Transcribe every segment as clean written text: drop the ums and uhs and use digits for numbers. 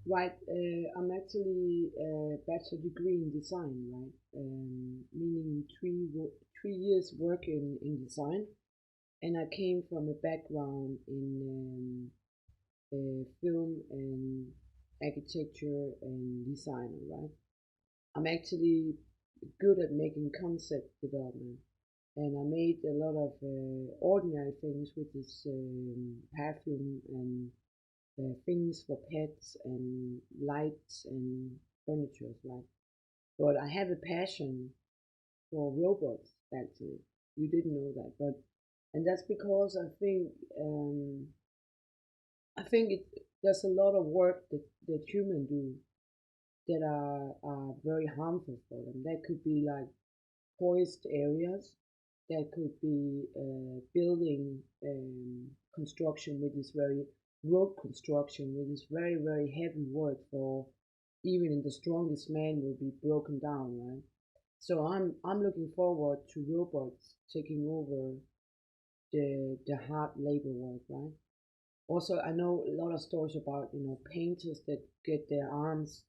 Right. I'm actually a bachelor degree in design, right? Meaning 3 years work in design, and I came from a background in film and architecture and design, right? I'm actually good at making concept development, and I made a lot of ordinary things, which is perfume and things for pets and lights and furniture, right? But I have a passion for robots, actually. You didn't know that, but and that's because um, I think there's a lot of work that humans do that are very harmful for them. That could be like forest areas. That could be building construction, which is very road construction, which is very very heavy work for even in the strongest man will be broken down, right? So I'm looking forward to robots taking over the hard labor work, right? Also, I know a lot of stories about painters that get their arms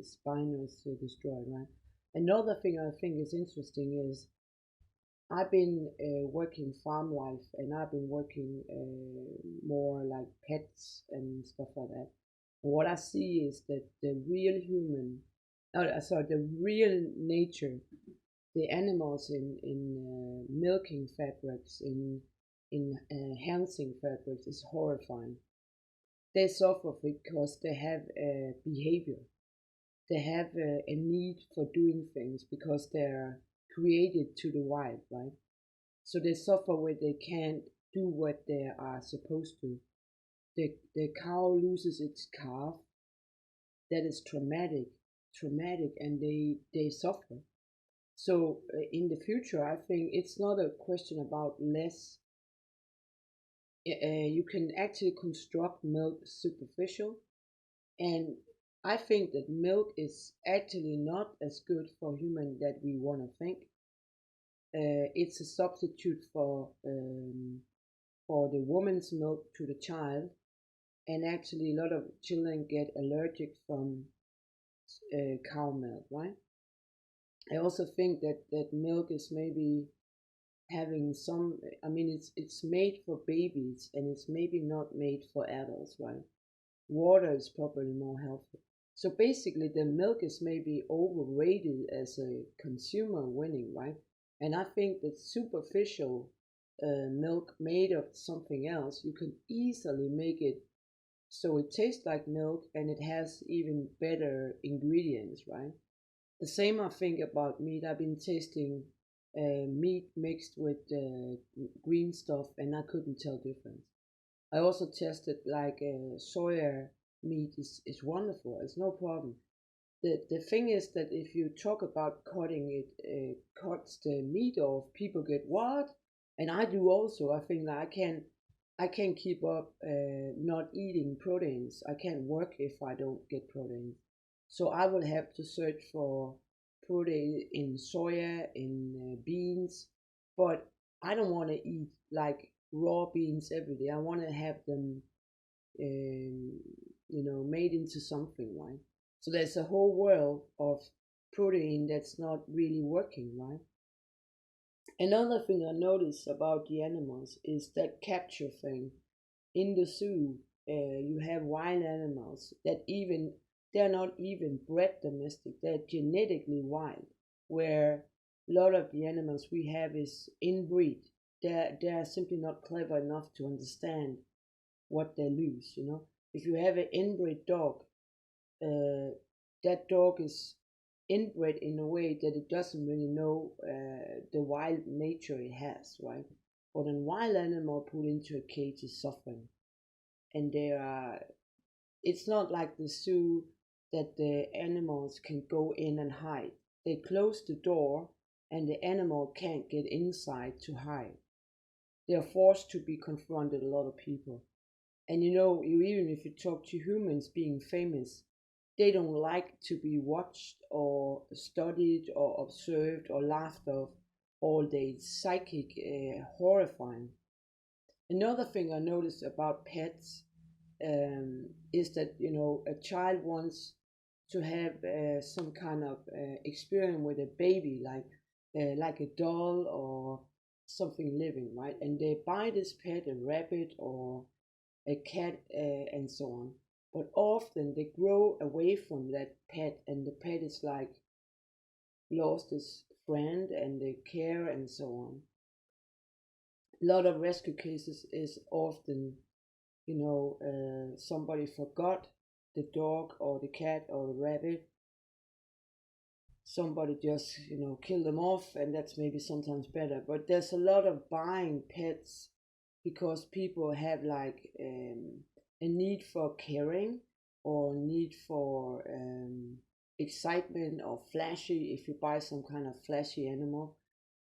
spinals destroyed, right? Another thing I think is interesting is I've been working farm life, and I've been working more like pets and stuff like that. And what I see is that the real human, sorry, the real nature, the animals in milking fabrics, in enhancing fabrics is horrifying. They suffer because they have a behavior. They have a need for doing things because they're created to the wild, right? So they suffer when they can't do what they are supposed to. The cow loses its calf. That is traumatic, and they suffer. So in the future, I think it's not a question about less. You can actually construct milk superficial, and I think that milk is actually not as good for human that we want to think. It's a substitute for the woman's milk to the child, and actually a lot of children get allergic from cow milk, right? I also think that milk is maybe having some. I mean, it's made for babies, and it's maybe not made for adults, right? Water is probably more healthy. So basically, the milk is maybe overrated as a consumer winning, right? And I think that superficial milk made of something else, you can easily make it so it tastes like milk and it has even better ingredients, right? The same I think about meat. I've been tasting meat mixed with green stuff, and I couldn't tell difference. I also tested like soya meat is wonderful. It's no problem. The thing is that if you talk about cutting it, cuts the meat off, people get what? And I do also. I think that I can keep up not eating proteins. I can't work if I don't get protein. So I will have to search for protein in soya, in beans, but I don't want to eat like raw beans every day. I want to have them, um, made into something, right? So there's a whole world of protein that's not really working, right? Another thing I notice about the animals is that capture thing. In the zoo, you have wild animals that even they're not even bred domestic; they're genetically wild. Where a lot of the animals we have is inbreed. They're simply not clever enough to understand what they lose. If you have an inbred dog, uh, that dog is inbred in a way that it doesn't really know the wild nature it has, right? But a wild animal put into a cage is suffering, and they are. It's not like the zoo that the animals can go in and hide. They close the door, and the animal can't get inside to hide. They are forced to be confronted. A lot of people. And you even if you talk to humans being famous, they don't like to be watched or studied or observed or laughed off all day. Psychic, horrifying. Another thing I noticed about pets, is that a child wants to have some kind of experience with a baby, like a doll or something living, right? And they buy this pet, a rabbit or a cat, and so on. But often they grow away from that pet, and the pet is like lost its friend and the care and so on. A lot of rescue cases is often, somebody forgot the dog or the cat or the rabbit. Somebody just, killed them off, and that's maybe sometimes better. But there's a lot of buying pets because people have like a need for caring or need for excitement or flashy. If you buy some kind of flashy animal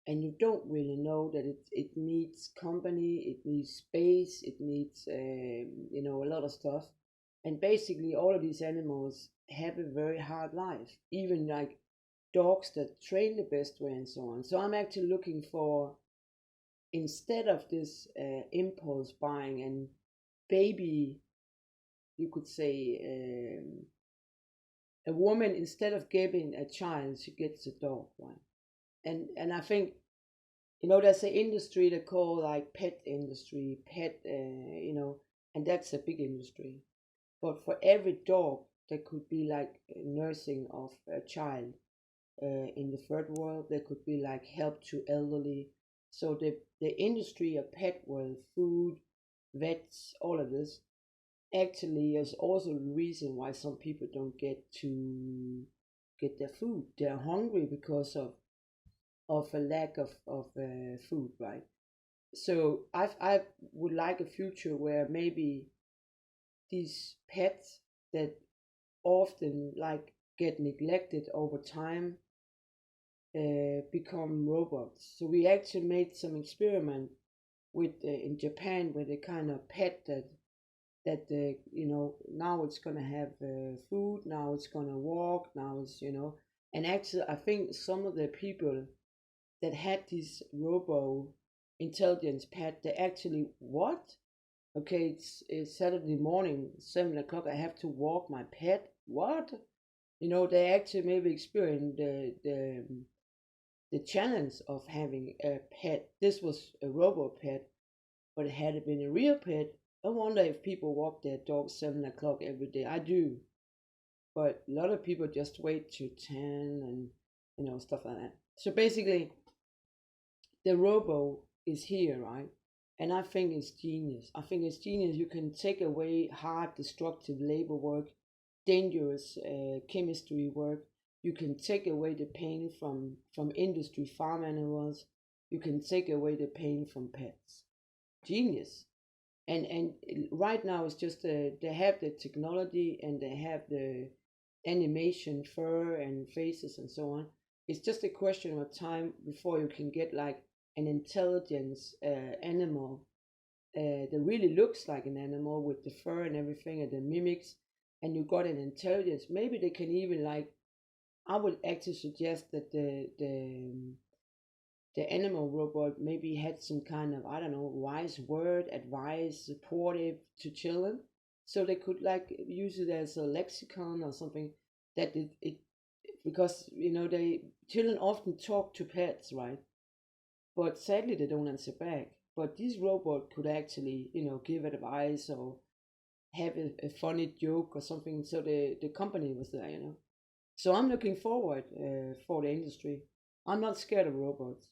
and you don't really know that it needs company, it needs space, it needs a lot of stuff. And basically all of these animals have a very hard life, even like dogs that train the best way and so on. So I'm actually looking for, instead of this impulse buying and baby, you could say, a woman, instead of getting a child, she gets a dog, right? And I think, there's an industry they call like pet industry, and that's a big industry. But for every dog, there could be like nursing of a child. In the third world, there could be like help to elderly. So the industry of pet world, food, vets, all of this actually is also the reason why some people don't get their food. They're hungry because of a lack of food, right? So I would like a future where maybe these pets that often like get neglected over time become robots. So we actually made some experiment with in Japan with a kind of pet that now it's gonna have food, now it's gonna walk, now it's. And actually I think some of the people that had this robo intelligence pet, they actually, what? Okay, it's Saturday morning, 7 o'clock. I have to walk my pet. What? They actually maybe experience the challenge of having a pet. This was a robo pet, but had it been a real pet, I wonder if people walk their dog 7 o'clock every day. I do, but a lot of people just wait to 10 and stuff like that. So basically, the robo is here, right? And I think it's genius. I think it's genius. You can take away hard, destructive labor work, dangerous chemistry work. You can take away the pain from industry, farm animals. You can take away the pain from pets. Genius. And right now it's just they have the technology and they have the animation, fur and faces and so on. It's just a question of time before you can get like an intelligence animal that really looks like an animal with the fur and everything and the mimics, and you got an intelligence. Maybe they can even like, I would actually suggest that the animal robot maybe had some kind of, I don't know, wise word, advice, supportive to children, so they could like use it as a lexicon or something, that it because they children often talk to pets, right? But sadly they don't answer back. But this robot could actually give advice or have a funny joke or something, so the company was there. So I'm looking forward for the industry. I'm not scared of robots.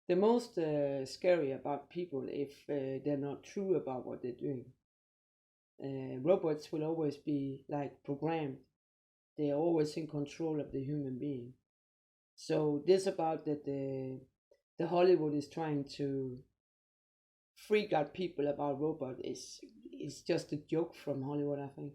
The most scary about people if they're not true about what they're doing. Robots will always be like programmed. They are always in control of the human being. So this about that the Hollywood is trying to freak out people about robot is just a joke from Hollywood, I think.